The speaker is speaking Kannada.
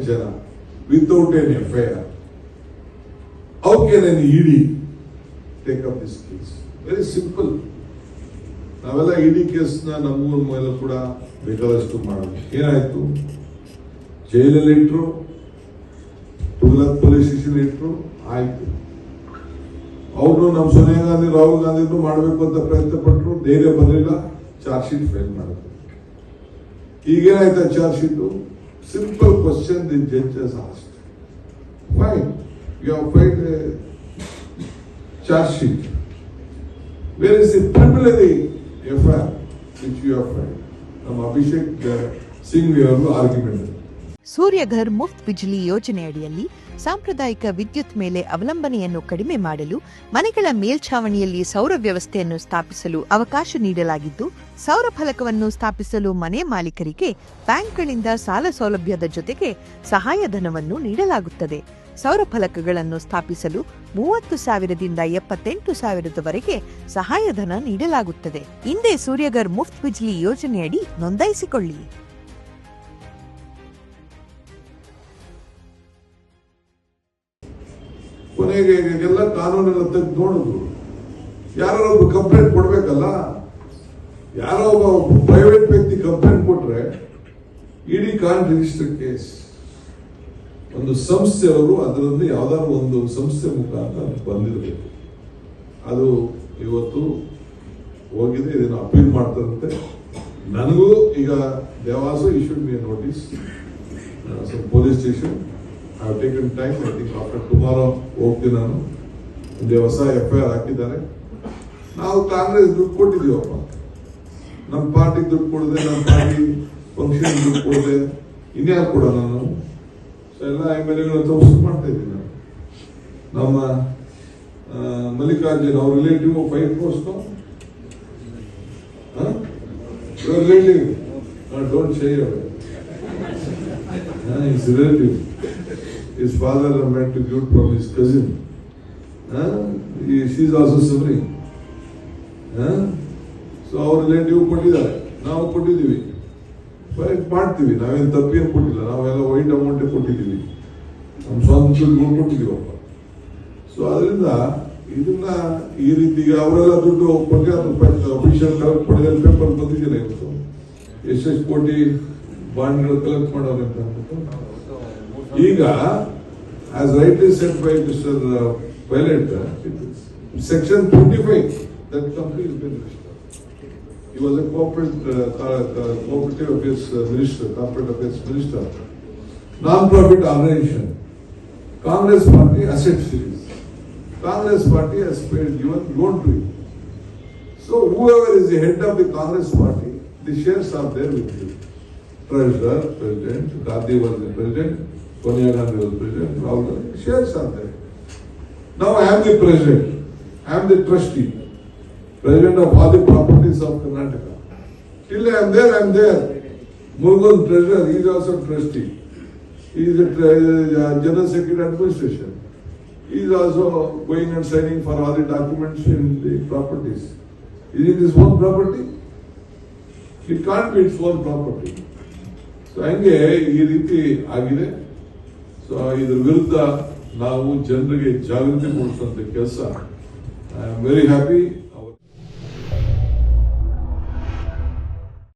jana without an FIR. How can an ED take up this case? Very simple. ನಾವೆಲ್ಲ ಇಡಿ ಕೇಸ್ನ ನಮ್ಮೂರ ಮೇಲೆ ಕೂಡ ಬೇಕಾದಷ್ಟು ಮಾಡೋದು. ಏನಾಯ್ತು, ಜೈಲಲ್ಲಿ ಇಟ್ರು, ತುಗ್ಲಕ್ ಪೊಲೀಸ್ ಸ್ಟೇಷನ್ ಇಟ್ರು, ಆಯ್ತು. ಅವರು ನಮ್ಮ ಸೋನಿಯಾ ಗಾಂಧಿ ರಾಹುಲ್ ಗಾಂಧಿನೂ ಮಾಡಬೇಕು ಅಂತ ಪ್ರಯತ್ನ ಪಟ್ಟರು, ಧೈರ್ಯ ಬರಲಿಲ್ಲ, ಚಾರ್ಜ್ ಶೀಟ್ ಫೈಲ್ ಮಾಡಿದ್ರು. ಈಗೇನಾಯ್ತಾ charge sheet? Simple question the judge has asked. Fine, you have filed a charge sheet. Where is the preliminary FIR which you have filed? ನಮ್ಮ ಅಭಿಷೇಕ್ ಸಿಂಘ್ವಿ ಅವರು ಆರ್ಗ್ಯುಮೆಂಟ್. ಸೂರ್ಯಘರ್ ಮುಫ್ತ್ ಬಿಜ್ಲಿ ಯೋಜನೆಯಡಿಯಲ್ಲಿ ಸಾಂಪ್ರದಾಯಿಕ ವಿದ್ಯುತ್ ಮೇಲೆ ಅವಲಂಬನೆಯನ್ನು ಕಡಿಮೆ ಮಾಡಲು ಮನೆಗಳ ಮೇಲ್ಛಾವಣಿಯಲ್ಲಿ ಸೌರ ವ್ಯವಸ್ಥೆಯನ್ನು ಸ್ಥಾಪಿಸಲು ಅವಕಾಶ ನೀಡಲಾಗಿದ್ದು, ಸೌರ ಫಲಕವನ್ನು ಸ್ಥಾಪಿಸಲು ಮನೆ ಮಾಲೀಕರಿಗೆ ಬ್ಯಾಂಕ್ಗಳಿಂದ ಸಾಲ ಸೌಲಭ್ಯದ ಜೊತೆಗೆ ಸಹಾಯಧನವನ್ನು ನೀಡಲಾಗುತ್ತದೆ. ಸೌರ ಫಲಕಗಳನ್ನು ಸ್ಥಾಪಿಸಲು 30,000ದಿಂದ 78,000ವರೆಗೆ ಸಹಾಯಧನ ನೀಡಲಾಗುತ್ತದೆ. ಹಿಂದೆ ಸೂರ್ಯಘರ್ ಮುಫ್ತ್ ಬಿಜ್ಲಿ ಯೋಜನೆಯಡಿ ನೋಂದಾಯಿಸಿಕೊಳ್ಳಿ. ಕೊನೆಗೆ ಎಲ್ಲ ಕಾನೂನೆಲ್ಲ ತೆಗೆದು ನೋಡಿದ್ರು. ಯಾರೋ ಒಬ್ಬ ಕಂಪ್ಲೇಂಟ್ ಕೊಡ್ಬೇಕಲ್ಲ, ಯಾರೋ ಒಬ್ಬ ಪ್ರೈವೇಟ್ ವ್ಯಕ್ತಿ ಕಂಪ್ಲೇಂಟ್ ಕೊಟ್ರೆ ಇಡಿ ಕಾನ್ ರಿಜಿಸ್ಟರ್ ಕೇಸ್. ಒಂದು ಸಂಸ್ಥೆಯವರು ಅದರಲ್ಲಿ ಯಾವ್ದಾದ್ರು ಒಂದು ಸಂಸ್ಥೆ ಮುಖಾಂತರ ಬಂದಿರಬೇಕು. ಅದು ಇವತ್ತು ಹೋಗಿದೆ, ಇದನ್ನು ಅಪೀಲ್ ಮಾಡ್ತಾರಂತೆ. ನನಗೂ ಈಗ ದೇವಾಸು issued me notice police station. I have taken time. I think after tomorrow ಹೋಗ್ತೀನಿ ನಾನು. ಒಂದು ಹೊಸ FIR ಹಾಕಿದ್ದಾರೆ. ನಾವು ಕಾಂಗ್ರೆಸ್ ದುಡ್ಡು ಕೊಟ್ಟಿದ್ದೀವಪ್ಪ, ನಮ್ಮ ಪಾರ್ಟಿ ದುಡ್ಡು ಕೊಡದೆ, ನಮ್ಮ ಪಾರ್ಟಿ ಫಂಕ್ಷನ್ ದುಡ್ಡು ಕೊಡದೆ ಇನ್ಯಾರು ಕೊಡ ನಾನು ಎಲ್ಲ MLAಗಳ ತೋರಿಸ್ ಮಾಡ್ತಾ ಇದ್ದೀನಿ ನಾನು. ನಮ್ಮ ಮಲ್ಲಿಕಾರ್ಜುನ್ ಅವ್ರ ರಿಲೇಟಿವ್ 5 crores ರಿಲೇಟಿವ್, ಡೋಂಟ್ ಶೇ ಅವೇ, his relative. His father meant to give from his cousin. She is also suffering. So our relative ಕೊಟ್ಟಿದ್ದಾರೆ, ನಾವು ಕೊಟ್ಟಿದ್ದೀವಿ, ಮಾಡ್ತೀವಿ. ನಾವೇನು ತಪ್ಪೇನು ಕೊಟ್ಟಿಲ್ಲ, ನಾವೆಲ್ಲ ವೈಟ್ ಅಮೌಂಟ್ ಕೊಟ್ಟಿದ್ದೀವಿ, ನಮ್ಮ ಸ್ವಂತ ದುಡ್ಡು ಕೊಟ್ಟಿದ್ದೀವಪ್ಪ. ಸೊ ಅದರಿಂದ ಇದನ್ನ ಈ ರೀತಿ ಅವರೆಲ್ಲ ದುಡ್ಡು ಕೊಟ್ಟು ಅದು ಅಫಿಷಿಯಲ್ ಕಲೆಕ್ಟ್ ಮಾಡಿದಲ್ಲಿ ಪೇಪರ್ ಬಂದಿದ್ದಿಲ್ಲ ಇವತ್ತು. ಎಷ್ಟೆಷ್ಟು ಕೋಟಿ ಬಾಂಡ್ಗಳು ಕಲೆಕ್ಟ್ ಮಾಡೋರು ಅಂತ ಅಂದ್ಬಿಟ್ಟು. ಈಗ as rightly said by Mr. Pilot, section 25, that company has been registered. He was a cooperative affairs minister, corporate affairs minister, non-profit organization, Congress party asset series. Congress party has paid given loan to him. So whoever is the head of the Congress party, the shares are there with you. Treasurer, President, Gandhi was the President, Sonia Gandhi was President, all the shares are there. Now I am the President, I am the trustee, President of all the properties of Karnataka. Till I am there. Murugan Treasurer, he is also trustee. He is the General Secretary Administration. He is also going and signing for all the documents in the properties. Is it his own property? It can't be its own property. So ಹಂಗೆ ಈ ರೀತಿ ಆಗಿದೆ. ಸೊ ಇದ್ರ ವಿರುದ್ಧ ನಾವು ಜನರಿಗೆ ಜಾಗೃತಿ ಮೂಡಿಸುವಂತ ಕೆಲಸ. I am very happy.